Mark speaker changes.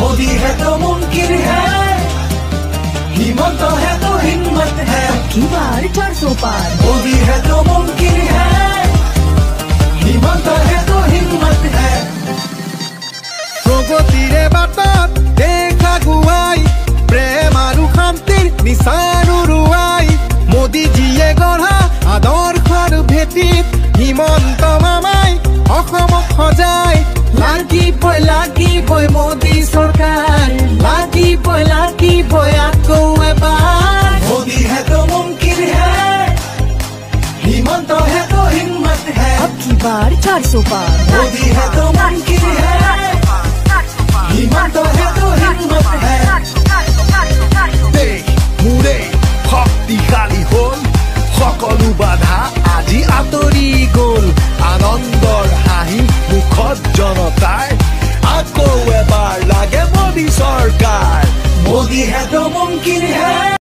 Speaker 1: मोदी है तो मुमकिन है, हिम्मत है तो हिम्मत है,
Speaker 2: की बार 400 पार।
Speaker 1: मोदी है तो मुमकिन है, हिम्मत है तो हिम्मत है।
Speaker 3: प्रगतिरे बाटत দেখা গুৱাই প্ৰেম আৰু শান্তিৰ নিচান উৰুৱাই মোদীজীয়ে গঢ়া আদৰ্শৰ ভেটিত হিমন্ত মামাই অসমক সজাই
Speaker 1: লাগিবই মোদী চৰকাৰ, লাগিবই আকৌ এবাৰ। मोदी है तो मुमकिन है, हिम्मत है तो हिम्मत है,
Speaker 2: अब की बार 400 पार।
Speaker 1: मोदी है तो मुमकिन है, हिम्मत है तो हिम्मत है।
Speaker 3: দেশ মোৰে শক্তিশালী হ'ল, সকলো বাধা আজি আঁতৰি গ'ল, আনন্দৰ হাঁহি মুখত জনতাৰ আকৌ এবাৰ লাগে মোদী চৰকাৰ।
Speaker 1: मोदी है तो मुमकिन है।